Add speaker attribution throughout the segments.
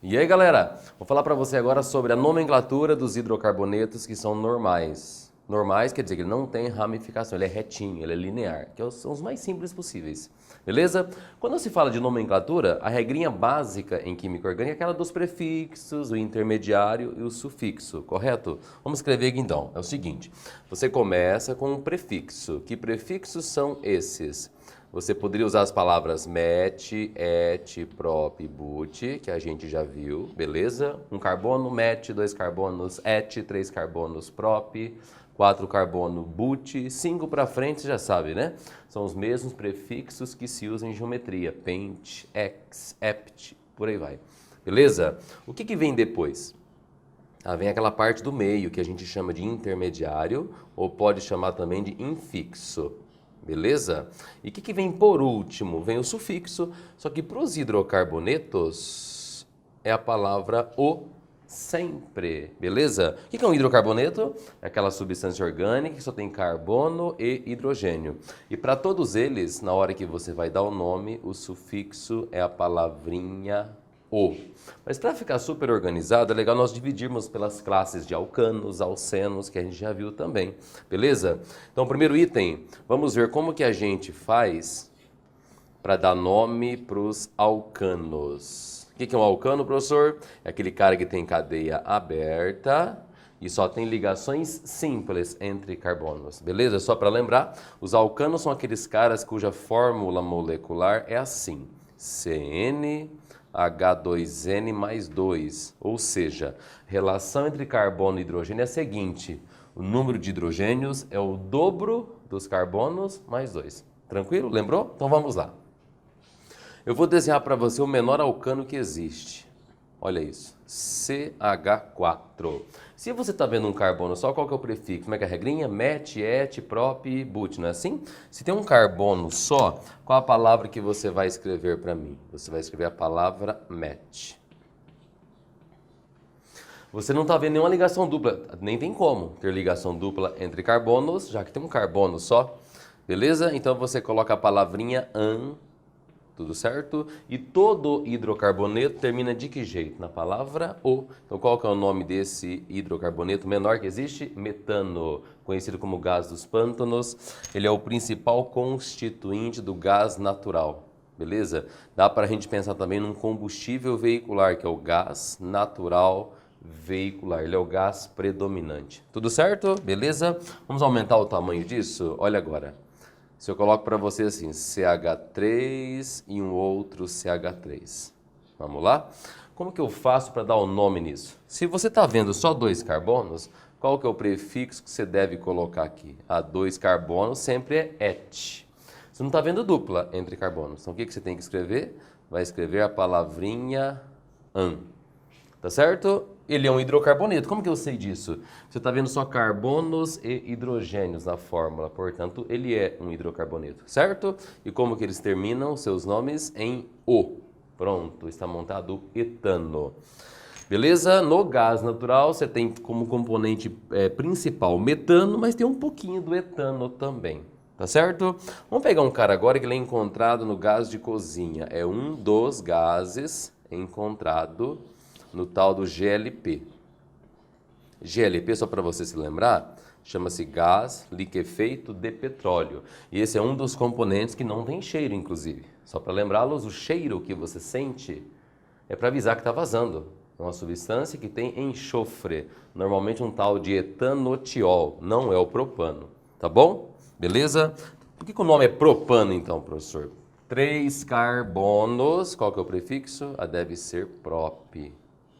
Speaker 1: E aí, galera, vou falar para você agora sobre a nomenclatura dos hidrocarbonetos que são normais. Normais quer dizer que ele não tem ramificação, ele é retinho, ele é linear, que são os mais simples possíveis. Beleza? Quando se fala de nomenclatura, a regrinha básica em química orgânica é aquela dos prefixos, o intermediário e o sufixo, correto? Vamos escrever aqui então. É o seguinte, você começa com um prefixo. Que prefixos são esses? Você poderia usar as palavras met, et, prop, but, que a gente já viu, beleza? Um carbono, met, 2 carbonos, et, 3 carbonos, prop, 4 carbono, but, 5 para frente, você já sabe, né? São os mesmos prefixos que se usam em geometria, pent, ex, ept, por aí vai. Beleza? O que vem depois? Vem aquela parte do meio, que a gente chama de intermediário, ou pode chamar também de infixo. Beleza? E o que vem por último? Vem o sufixo, só que para os hidrocarbonetos é a palavra o sempre, beleza? O que é um hidrocarboneto? É aquela substância orgânica que só tem carbono e hidrogênio. E para todos eles, na hora que você vai dar o nome, o sufixo é a palavrinha o. Mas para ficar super organizado, é legal nós dividirmos pelas classes de alcanos, alcenos, que a gente já viu também, beleza? Então, primeiro item, vamos ver como que a gente faz para dar nome para os alcanos. O que é um alcano, professor? É aquele cara que tem cadeia aberta e só tem ligações simples entre carbonos, beleza? Só para lembrar, os alcanos são aqueles caras cuja fórmula molecular é assim, CN H2N mais 2, ou seja, relação entre carbono e hidrogênio é a seguinte, o número de hidrogênios é o dobro dos carbonos mais 2. Tranquilo? Lembrou? Então vamos lá. Eu vou desenhar para você o menor alcano que existe. Olha isso, CH4. Se você está vendo um carbono só, qual que é o prefixo? Como é que é a regrinha? Met, et, prop, but, não é assim? Se tem um carbono só, qual a palavra que você vai escrever para mim? Você vai escrever a palavra met. Você não está vendo nenhuma ligação dupla, nem tem como ter ligação dupla entre carbonos, já que tem um carbono só, beleza? Então você coloca a palavrinha an. Tudo certo? E todo hidrocarboneto termina de que jeito? Na palavra o. Então qual que é o nome desse hidrocarboneto menor que existe? Metano, conhecido como gás dos pântanos. Ele é o principal constituinte do gás natural, beleza? Dá para a gente pensar também num combustível veicular, que é o gás natural veicular. Ele é o gás predominante. Tudo certo? Beleza? Vamos aumentar o tamanho disso? Olha agora. Se eu coloco para você assim, CH3 e um outro CH3. Vamos lá? Como que eu faço para dar o nome nisso? Se você está vendo só 2 carbonos, qual que é o prefixo que você deve colocar aqui? A 2 carbonos sempre é et. Você não está vendo dupla entre carbonos. Então o que você tem que escrever? Vai escrever a palavrinha an. Tá certo? Ele é um hidrocarboneto. Como que eu sei disso? Você está vendo só carbonos e hidrogênios na fórmula, portanto, ele é um hidrocarboneto, certo? E como que eles terminam seus nomes? Em O. Pronto, está montado etano. Beleza? No gás natural, você tem como componente principal metano, mas tem um pouquinho do etano também. Tá certo? Vamos pegar um cara agora que ele é encontrado no gás de cozinha. É um dos gases encontrado no tal do GLP. GLP, só para você se lembrar, chama-se gás liquefeito de petróleo. E esse é um dos componentes que não tem cheiro, inclusive. Só para lembrá-los, o cheiro que você sente é para avisar que está vazando. É uma substância que tem enxofre, normalmente um tal de etanotiol, não é o propano. Tá bom? Beleza? Por que o nome é propano, então, professor? 3 carbonos, qual que é o prefixo? Deve ser prop.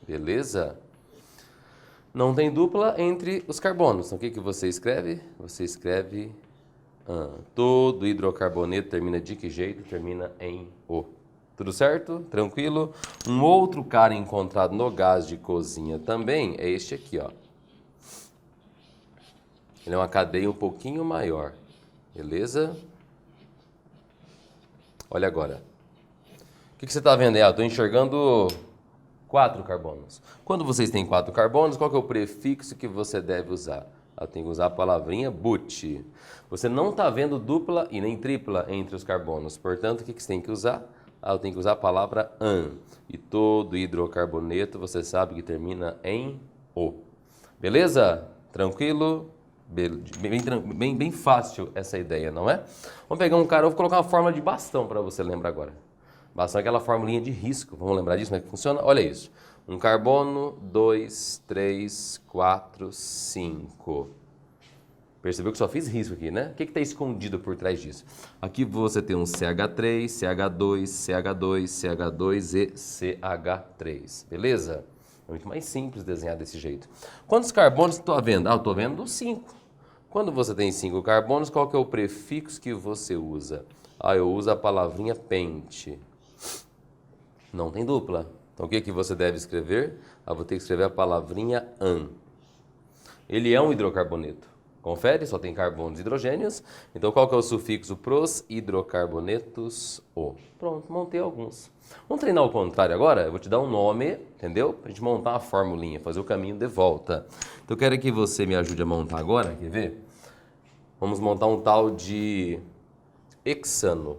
Speaker 1: Beleza? Não tem dupla entre os carbonos. Então, o que você escreve? Você escreve todo hidrocarboneto termina de que jeito? Termina em O. Tudo certo? Tranquilo? Um outro cara encontrado no gás de cozinha também é este aqui, ó. Ele é uma cadeia um pouquinho maior. Beleza? Olha agora. O que você está vendo aí? Estou enxergando 4 carbonos. Quando vocês têm 4 carbonos, qual que é o prefixo que você deve usar? Eu tenho que usar a palavrinha but. Você não está vendo dupla e nem tripla entre os carbonos. Portanto, o que você tem que usar? Eu tenho que usar a palavra an. E todo hidrocarboneto você sabe que termina em O. Beleza? Tranquilo? Bem fácil essa ideia, não é? Vamos pegar um cara, eu vou colocar uma fórmula de bastão para você lembrar agora. Bastão é aquela formulinha de risco. Vamos lembrar disso, como é que funciona? Olha isso. Um carbono, 2, 3, 4, 5. Percebeu que só fiz risco aqui, né? O que está escondido por trás disso? Aqui você tem um CH3, CH2, CH2, CH2 e CH3. Beleza? É muito mais simples desenhar desse jeito. Quantos carbonos estou vendo? Eu estou vendo 5. Quando você tem 5 carbonos, qual que é o prefixo que você usa? Eu uso a palavrinha pente. Não tem dupla. Então o que você deve escrever? Vou ter que escrever a palavrinha an. Ele é um hidrocarboneto. Confere, só tem carbonos e hidrogênios. Então qual que é o sufixo pros hidrocarbonetos? O. Pronto, montei alguns. Vamos treinar o contrário agora? Eu vou te dar um nome, entendeu? Pra gente montar uma formulinha, fazer o caminho de volta. Então eu quero que você me ajude a montar agora, quer ver? Vamos montar um tal de hexano.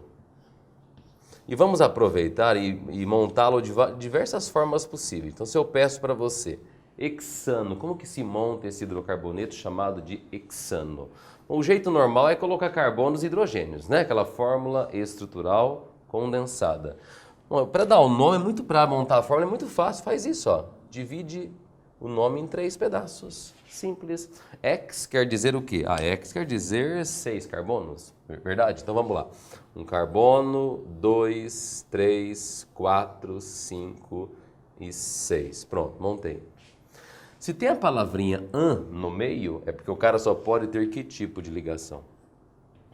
Speaker 1: E vamos aproveitar e montá-lo de diversas formas possíveis. Então se eu peço para você, hexano, como que se monta esse hidrocarboneto chamado de hexano? O jeito normal é colocar carbonos e hidrogênios, né? Aquela fórmula estrutural condensada. Para dar o nome, para montar a fórmula é muito fácil, faz isso, ó. Divide o nome em 3 pedaços, simples. Hex quer dizer o quê? Hex quer dizer 6 carbonos, verdade? Então vamos lá. Um carbono, 2, 3, 4, 5 e 6. Pronto, montei. Se tem a palavrinha an no meio, é porque o cara só pode ter que tipo de ligação?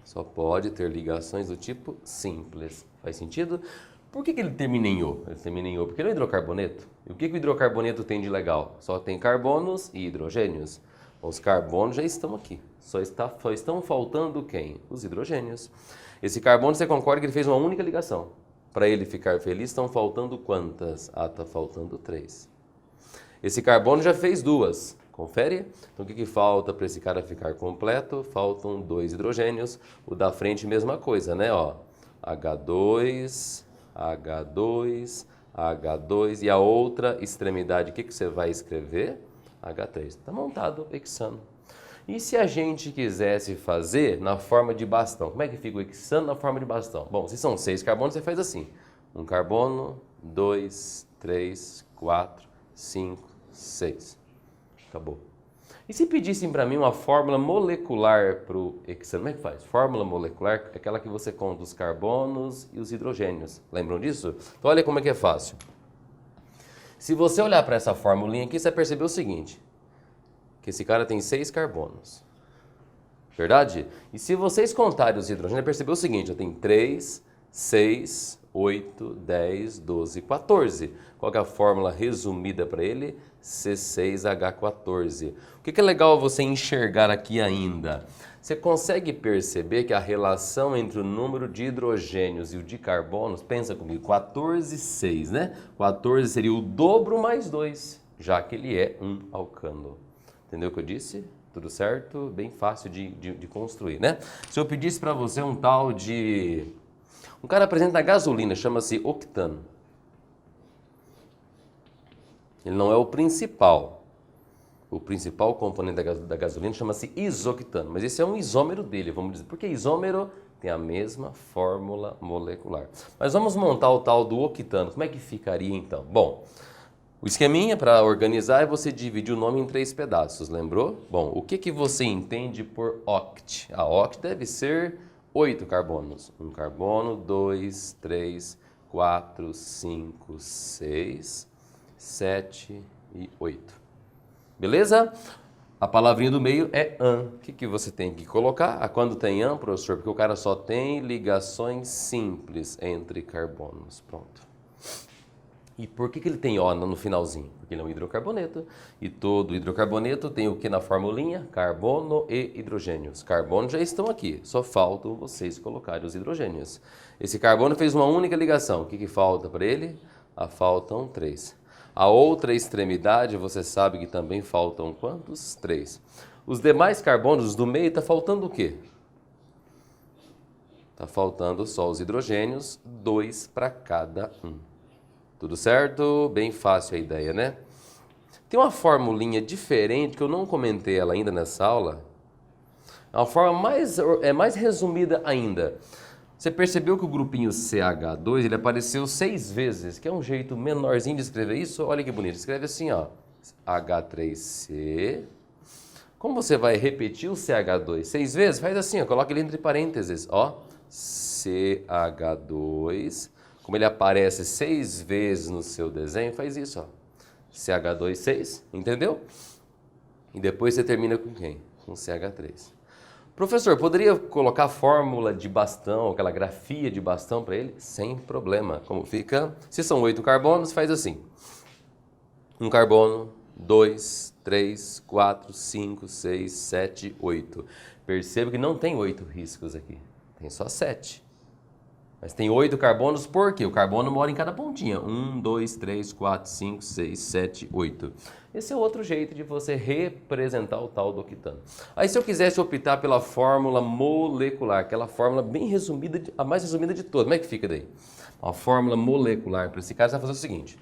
Speaker 1: Só pode ter ligações do tipo simples. Faz sentido? Por que ele termina em O? Ele termina em O porque ele é um hidrocarboneto. E o que o hidrocarboneto tem de legal? Só tem carbonos e hidrogênios. Os carbonos já estão aqui. Só estão faltando quem? Os hidrogênios. Esse carbono, você concorda que ele fez uma única ligação. Para ele ficar feliz, estão faltando quantas? Está faltando 3. Esse carbono já fez 2. Confere? Então o que falta para esse cara ficar completo? Faltam 2 hidrogênios. O da frente, mesma coisa, né? H2, H2, H2. E a outra extremidade, o que você vai escrever? H3. Está montado o hexano. E se a gente quisesse fazer na forma de bastão? Como é que fica o hexano na forma de bastão? Bom, se são 6 carbonos, você faz assim. Um carbono, 2, 3, 4, 5, 6. Acabou. E se pedissem para mim uma fórmula molecular para o hexano, como é que faz? Fórmula molecular é aquela que você conta os carbonos e os hidrogênios. Lembram disso? Então olha como é que é fácil. Se você olhar para essa formulinha aqui, você vai perceber o seguinte, que esse cara tem 6 carbonos. Verdade? E se vocês contarem os hidrogênios, vai perceber o seguinte, eu tenho 3, 6, 8, 10, 12, 14. Qual que é a fórmula resumida para ele? C6H14. O que é legal você enxergar aqui ainda? Você consegue perceber que a relação entre o número de hidrogênios e o de carbonos, pensa comigo, 14 e 6, né? 14 seria o dobro mais 2, já que ele é um alcano. Entendeu o que eu disse? Tudo certo? Bem fácil de construir, né? Se eu pedisse para você um tal de... Um cara apresenta gasolina, chama-se octano. Ele não é o principal. O principal componente da gasolina chama-se isoctano, mas esse é um isômero dele, vamos dizer. Porque isômero tem a mesma fórmula molecular. Mas vamos montar o tal do octano. Como é que ficaria então? Bom, o esqueminha para organizar é você dividir o nome em 3 pedaços, lembrou? Bom, o que você entende por oct? A oct deve ser 8 carbonos. Um carbono, 2, 3, 4, 5, 6, 7 e 8. Beleza? A palavrinha do meio é an. O que você tem que colocar? Quando tem an, professor? Porque o cara só tem ligações simples entre carbonos. Pronto. E por que ele tem O no finalzinho? Porque ele é um hidrocarboneto. E todo hidrocarboneto tem o que na formulinha? Carbono e hidrogênios. Carbonos já estão aqui. Só faltam vocês colocarem os hidrogênios. Esse carbono fez uma única ligação. O que falta para ele? Faltam 3. A outra extremidade, você sabe que também faltam quantos? 3. Os demais carbonos do meio está faltando o quê? Está faltando só os hidrogênios, 2 para cada um. Tudo certo? Bem fácil a ideia, né? Tem uma formulinha diferente que eu não comentei ela ainda nessa aula. É uma forma mais resumida ainda. Você percebeu que o grupinho CH2 ele apareceu 6 vezes, que é um jeito menorzinho de escrever isso? Olha que bonito. Escreve assim, ó. H3C. Como você vai repetir o CH2 6 vezes? Faz assim, ó. Coloca ele entre parênteses, ó. CH2. Como ele aparece 6 vezes no seu desenho, faz isso, ó. CH2, 6. Entendeu? E depois você termina com quem? Com CH3. Professor, poderia colocar a fórmula de bastão, aquela grafia de bastão para ele? Sem problema. Como fica? Se são 8 carbonos, faz assim. 1 carbono, 2, 3, 4, 5, 6, 7, 8. Perceba que não tem 8 riscos aqui. Tem só 7. Mas tem 8 carbonos, por quê? O carbono mora em cada pontinha. 1, 2, 3, 4, 5, 6, 7, 8. Esse é outro jeito de você representar o tal do octano. Aí se eu quisesse optar pela fórmula molecular, aquela fórmula bem resumida, a mais resumida de todas, como é que fica daí? Uma fórmula molecular para esse cara, você vai fazer o seguinte.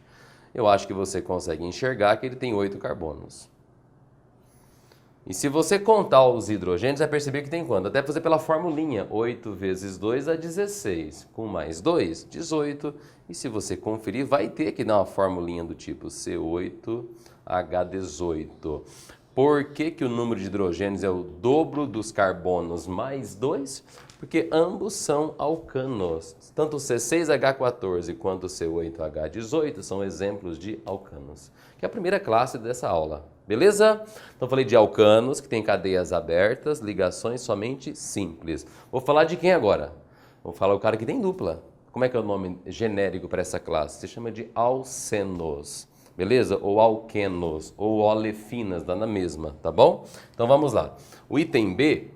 Speaker 1: Eu acho que você consegue enxergar que ele tem 8 carbonos. E se você contar os hidrogênios, vai perceber que tem quanto? Até fazer pela formulinha. 8 vezes 2 dá 16. Com mais 2, 18. E se você conferir, vai ter que dar uma formulinha do tipo C8H18. Por que que o número de hidrogênios é o dobro dos carbonos mais 2? Porque ambos são alcanos. Tanto o C6H14 quanto o C8H18 são exemplos de alcanos. Que é a primeira classe dessa aula. Beleza? Então falei de alcanos, que tem cadeias abertas, ligações somente simples. Vou falar de quem agora? Vou falar o cara que tem dupla. Como é que é o nome genérico para essa classe? Se chama de alcenos. Beleza? Ou alquenos, ou olefinas, dá na mesma, tá bom? Então vamos lá. O item B,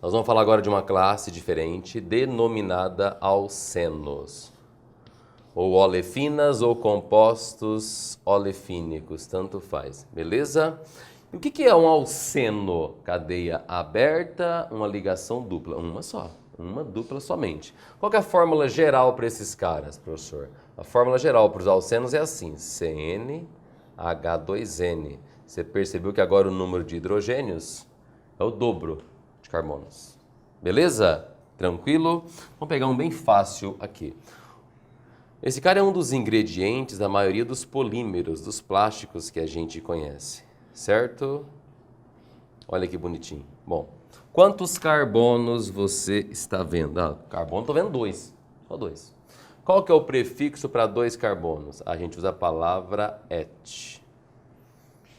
Speaker 1: nós vamos falar agora de uma classe diferente, denominada alcenos. Ou olefinas ou compostos olefínicos, tanto faz, beleza? E o que é um alceno? Cadeia aberta, uma ligação dupla, uma só, uma dupla somente. Qual que é a fórmula geral para esses caras, professor? A fórmula geral para os alcenos é assim, CnH2n. Você percebeu que agora o número de hidrogênios é o dobro de carbonos, beleza? Tranquilo? Vamos pegar um bem fácil aqui. Esse cara é um dos ingredientes da maioria dos polímeros, dos plásticos que a gente conhece, certo? Olha que bonitinho. Bom, quantos carbonos você está vendo? Ah, carbono estou vendo 2, só 2. Qual que é o prefixo para 2 carbonos? A gente usa a palavra et. Você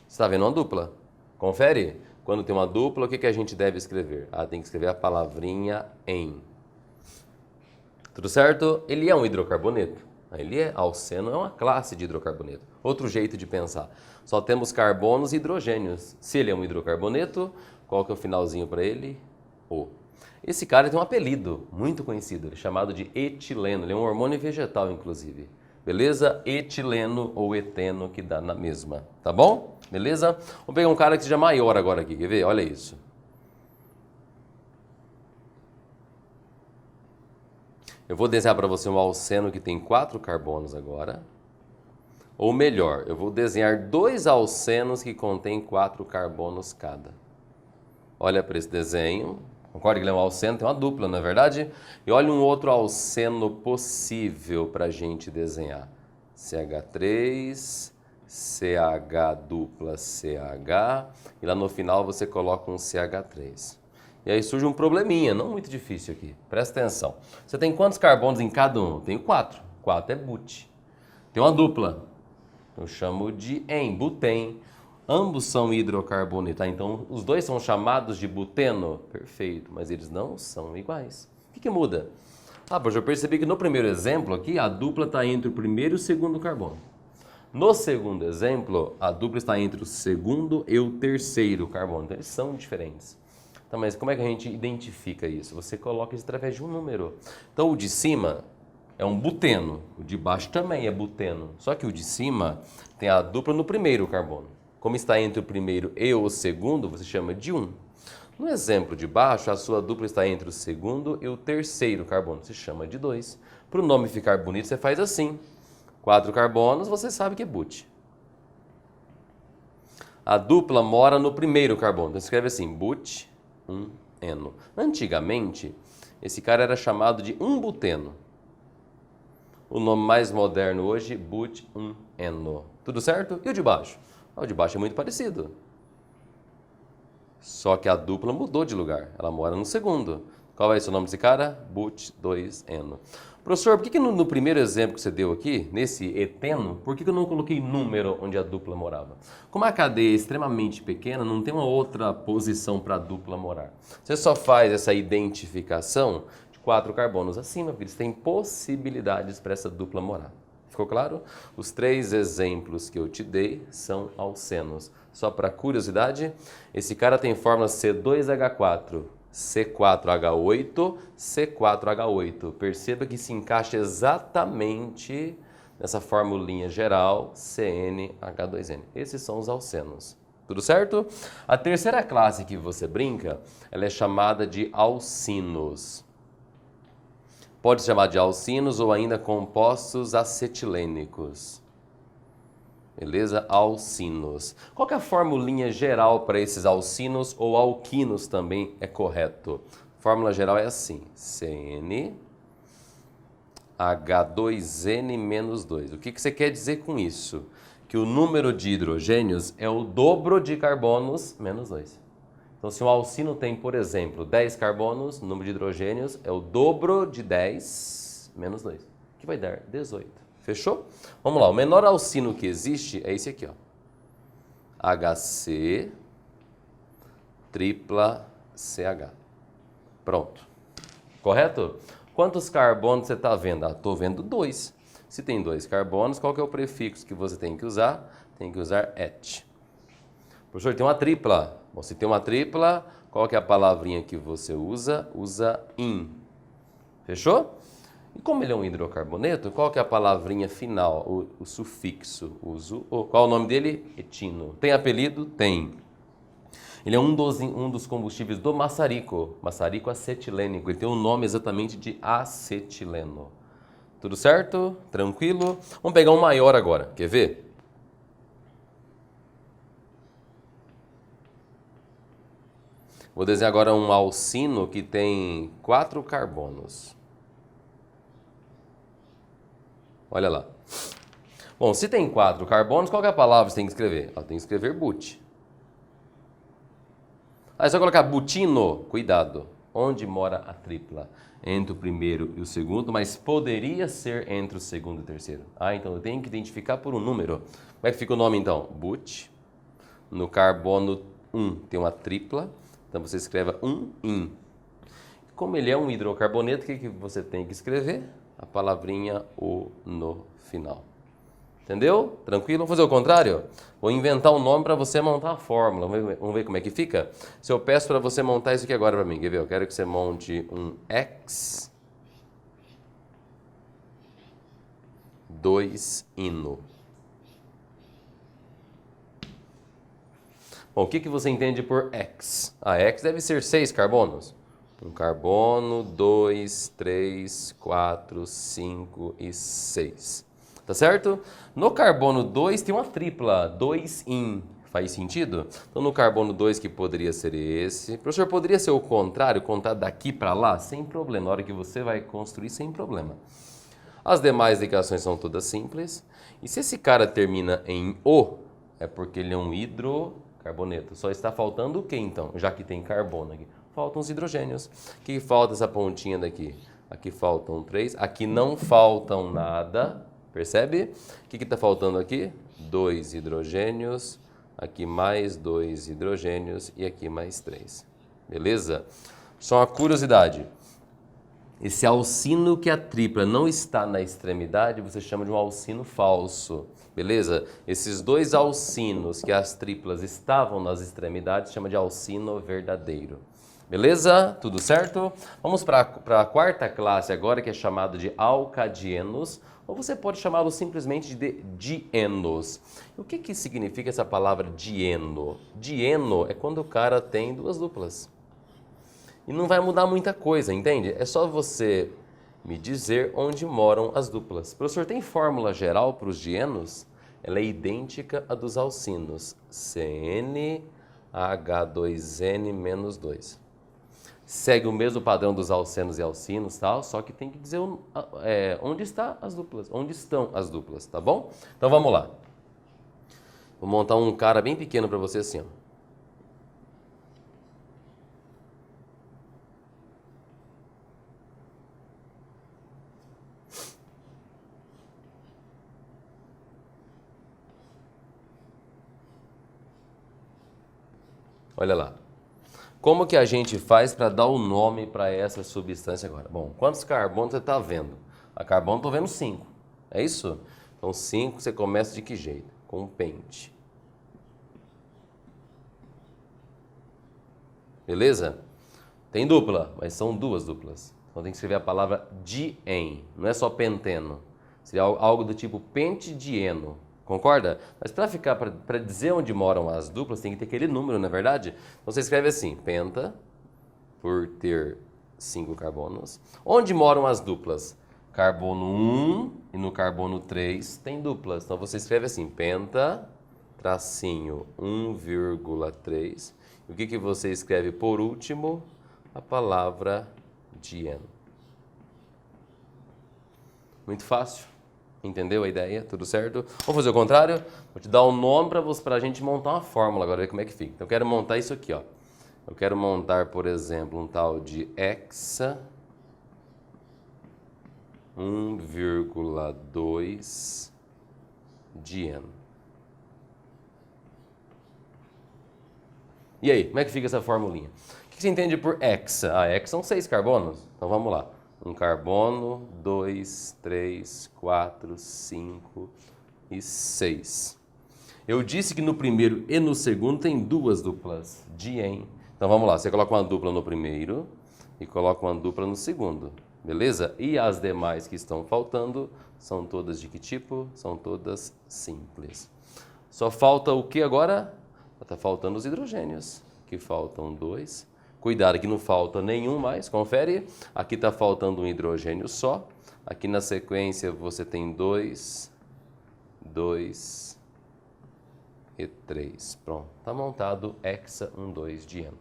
Speaker 1: está vendo uma dupla? Confere. Quando tem uma dupla, o que a gente deve escrever? Ah, tem que escrever a palavrinha em. Tudo certo? Ele é um hidrocarboneto. Ele é alceno, é uma classe de hidrocarboneto. Outro jeito de pensar. Só temos carbonos e hidrogênios. Se ele é um hidrocarboneto, qual que é o finalzinho para ele? O. Esse cara tem um apelido muito conhecido, chamado de etileno. Ele é um hormônio vegetal, inclusive. Beleza? Etileno ou eteno, que dá na mesma. Tá bom? Beleza? Vamos pegar um cara que seja maior agora aqui. Quer ver? Olha isso. Eu vou desenhar para você um alceno que tem 4 carbonos agora. Ou melhor, eu vou desenhar 2 alcenos que contêm 4 carbonos cada. Olha para esse desenho. Concorda que ele é um alceno? Tem uma dupla, não é verdade? E olha um outro alceno possível para a gente desenhar. CH3, CH dupla CH. E lá no final você coloca um CH3. E aí surge um probleminha, não muito difícil aqui. Presta atenção. Você tem quantos carbonos em cada um? Tenho 4. 4 é but. Tem uma dupla. Eu chamo de butém. Ambos são hidrocarbonetos. Tá? Então, os dois são chamados de buteno. Perfeito, mas eles não são iguais. O que muda? Ah, pois eu percebi que no primeiro exemplo aqui, a dupla está entre o primeiro e o segundo carbono. No segundo exemplo, a dupla está entre o segundo e o terceiro carbono. Então, eles são diferentes. Tá, mas como é que a gente identifica isso? Você coloca isso através de um número. Então, o de cima é um buteno. O de baixo também é buteno. Só que o de cima tem a dupla no primeiro carbono. Como está entre o primeiro e o segundo, você chama de 1. No exemplo de baixo, a sua dupla está entre o segundo e o terceiro carbono. Você chama de 2. Para o nome ficar bonito, você faz assim. 4 carbonos, você sabe que é but. A dupla mora no primeiro carbono. Então, escreve assim, but-1-eno. Antigamente, esse cara era chamado de 1-buteno. O nome mais moderno hoje, but-1-eno. Tudo certo? E o de baixo? O de baixo é muito parecido. Só que a dupla mudou de lugar. Ela mora no segundo. Qual vai ser o nome desse cara? But-2-eno. Professor, por que no primeiro exemplo que você deu aqui, nesse eteno, por que eu não coloquei número onde a dupla morava? Como a cadeia é extremamente pequena, não tem uma outra posição para a dupla morar. Você só faz essa identificação de 4 carbonos acima, porque eles têm possibilidades para essa dupla morar. Ficou claro? Os 3 exemplos que eu te dei são alcenos. Só para curiosidade, esse cara tem fórmula C2H4. C4H8, C4H8. Perceba que se encaixa exatamente nessa formulinha geral CnH2n. Esses são os alcenos. Tudo certo? A terceira classe que você brinca, ela é chamada de alcinos. Pode se chamar de alcinos ou ainda compostos acetilênicos. Beleza? Alcinos. Qual que é a formulinha geral para esses alcinos ou alquinos também é correto? Fórmula geral é assim, CnH2n-2. O que você quer dizer com isso? Que o número de hidrogênios é o dobro de carbonos menos 2. Então, se um alcino tem, por exemplo, 10 carbonos, o número de hidrogênios é o dobro de 10 menos 2, que vai dar 18. Fechou? Vamos lá, o menor alcino que existe é esse aqui, ó. HC tripla CH. Pronto. Correto? Quantos carbonos você está vendo? Estou vendo 2. Se tem 2 carbonos, qual que é o prefixo que você tem que usar? Tem que usar et. Professor, tem uma tripla. Bom, se tem uma tripla, qual que é a palavrinha que você usa? Usa in. Fechou? E como ele é um hidrocarboneto, qual que é a palavrinha final, o sufixo? Uso o. Qual é o nome dele? Etino. Tem apelido? Tem. Ele é um dos combustíveis do maçarico, maçarico acetilênico. Ele tem o nome exatamente de acetileno. Tudo certo? Tranquilo? Vamos pegar um maior agora. Quer ver? Vou desenhar agora um alcino que tem 4 carbonos. Olha lá. Bom, se tem 4 carbonos, qual que é a palavra que você tem que escrever? Tem que escrever but. Aí só colocar butino, cuidado. Onde mora a tripla? Entre o primeiro e o segundo, mas poderia ser entre o segundo e o terceiro. Então eu tenho que identificar por um número. Como é que fica o nome então? But. No carbono 1 tem uma tripla, então você escreve 1-in. Como ele é um hidrocarboneto, o que você tem que escrever? A palavrinha o no final. Entendeu? Tranquilo? Vamos fazer o contrário? Vou inventar um nome para você montar a fórmula. Vamos ver como é que fica? Se eu peço para você montar isso aqui agora para mim, quer ver? Eu quero que você monte um X2-ino. Bom, o que você entende por X? X deve ser 6 carbonos. 1 carbono, 2, 3, 4, 5 e 6. Tá certo? No carbono 2 tem uma tripla, 2-in. Faz sentido? Então no carbono 2 que poderia ser esse. Professor, poderia ser o contrário, contar daqui para lá? Sem problema, na hora que você vai construir, sem problema. As demais ligações são todas simples. E se esse cara termina em O, é porque ele é um hidrocarboneto. Só está faltando o que então? Já que tem carbono aqui. Faltam os hidrogênios. O que falta essa pontinha daqui? Aqui faltam 3. Aqui não faltam nada. Percebe? O que está faltando aqui? 2 hidrogênios. Aqui mais 2 hidrogênios. E aqui mais 3. Beleza? Só uma curiosidade. Esse alcino que a tripla não está na extremidade, você chama de um alcino falso. Beleza? Esses 2 alcinos que as triplas estavam nas extremidades, chama de alcino verdadeiro. Beleza? Tudo certo? Vamos para a quarta classe agora, que é chamado de alcadienos, ou você pode chamá-lo simplesmente de dienos. O que significa essa palavra dieno? Dieno é quando o cara tem duas duplas. E não vai mudar muita coisa, entende? É só você me dizer onde moram as duplas. Professor, tem fórmula geral para os dienos? Ela é idêntica à dos alcinos. CnH2n menos 2. Segue o mesmo padrão dos alcenos e alcinos, tal, só que tem que dizer onde estão as duplas, tá bom? Então vamos lá. Vou montar um cara bem pequeno para você assim, ó. Olha lá. Como que a gente faz para dar o nome para essa substância agora? Bom, quantos carbonos você está vendo? A carbono estou vendo 5. É isso? Então 5 você começa de que jeito? Com pente. Beleza? Tem dupla, mas são duas duplas. Então tem que escrever a palavra dien. Não é só penteno. Seria algo do tipo pentedieno. Concorda? Mas para dizer onde moram as duplas, tem que ter aquele número, não é verdade? Então você escreve assim, penta, por ter 5 carbonos. Onde moram as duplas? Carbono 1 e no carbono 3 tem duplas. Então você escreve assim, penta, tracinho 1,3. E o que você escreve por último? A palavra dieno. Muito fácil. Entendeu a ideia? Tudo certo? Vamos fazer o contrário? Vou te dar um nome para a gente montar uma fórmula agora, ver como é que fica. Então eu quero montar isso aqui, ó. Eu quero montar, por exemplo, um tal de hexa 1,2 dieno. E aí, como é que fica essa formulinha? O que você entende por hexa? Ah, hexa são 6 carbonos. Então vamos lá. Um carbono, 2, 3, 4, 5 e 6. Eu disse que no primeiro e no segundo tem duas duplas, dien. Então vamos lá, você coloca uma dupla no primeiro e coloca uma dupla no segundo, beleza? E as demais que estão faltando são todas de que tipo? São todas simples. Só falta o que agora? Está faltando os hidrogênios, que faltam 2. Cuidado que não falta nenhum mais, confere. Aqui está faltando um hidrogênio só. Aqui na sequência você tem 2, 2 e 3. Pronto, está montado hexa 1,2 dieno.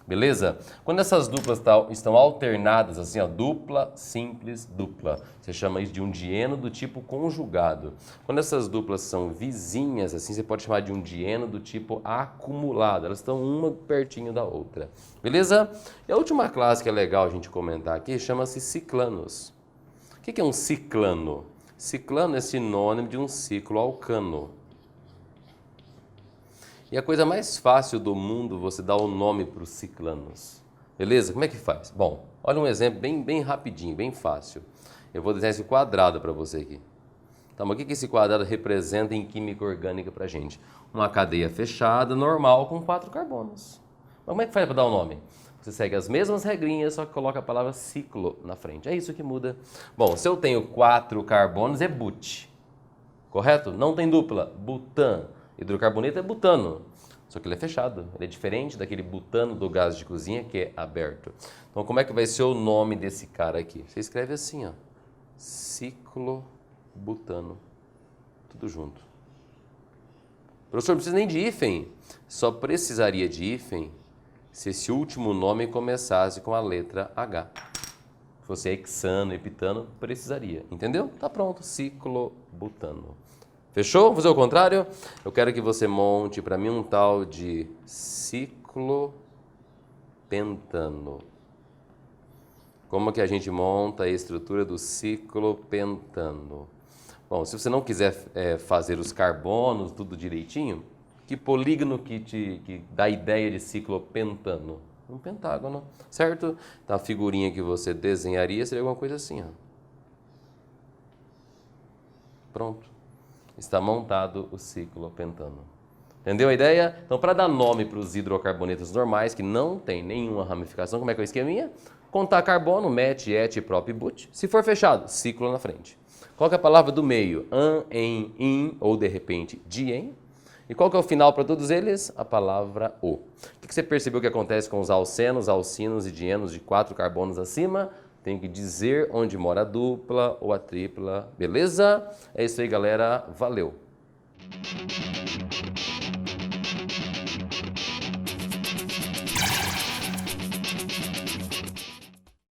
Speaker 1: Beleza? Quando essas duplas estão alternadas, assim, ó, dupla, simples, dupla, você chama isso de um dieno do tipo conjugado. Quando essas duplas são vizinhas, assim, você pode chamar de um dieno do tipo acumulado. Elas estão uma pertinho da outra. Beleza? E a última classe que é legal a gente comentar aqui chama-se ciclanos. O que é um ciclano? Ciclano é sinônimo de um ciclo alcano. E a coisa mais fácil do mundo, você dá o nome para os ciclanos. Beleza? Como é que faz? Bom, olha um exemplo bem rapidinho, bem fácil. Eu vou desenhar esse quadrado para você aqui. Tá, mas o que esse quadrado representa em química orgânica para a gente? Uma cadeia fechada, normal, com 4 carbonos. Mas como é que faz para dar o nome? Você segue as mesmas regrinhas, só que coloca a palavra ciclo na frente. É isso que muda. Bom, se eu tenho 4 carbonos, é but. Correto? Não tem dupla. Butan. Hidrocarboneto é butano, só que ele é fechado. Ele é diferente daquele butano do gás de cozinha que é aberto. Então, como é que vai ser o nome desse cara aqui? Você escreve assim, ó, ciclobutano, tudo junto. Professor, não precisa nem de hífen. Só precisaria de hífen se esse último nome começasse com a letra H. Se fosse hexano, epitano, precisaria. Entendeu? Tá pronto, ciclobutano. Fechou? Vou fazer o contrário? Eu quero que você monte para mim um tal de ciclopentano. Como que a gente monta a estrutura do ciclopentano? Bom, se você não quiser fazer os carbonos, tudo direitinho, que polígono que dá a ideia de ciclopentano? Um pentágono, certo? Então a figurinha que você desenharia seria alguma coisa assim, ó. Pronto. Está montado o ciclopentano. Entendeu a ideia? Então, para dar nome para os hidrocarbonetos normais, que não tem nenhuma ramificação, como é que é o esqueminha? Contar carbono, met, et, prop e but. Se for fechado, ciclo na frente. Qual que é a palavra do meio? An, em, in ou, de repente, de, em. E qual que é o final para todos eles? A palavra o. O que você percebeu que acontece com os alcenos, alcinos e dienos de 4 carbonos acima? Tem que dizer onde mora a dupla ou a tripla, beleza? É isso aí, galera. Valeu!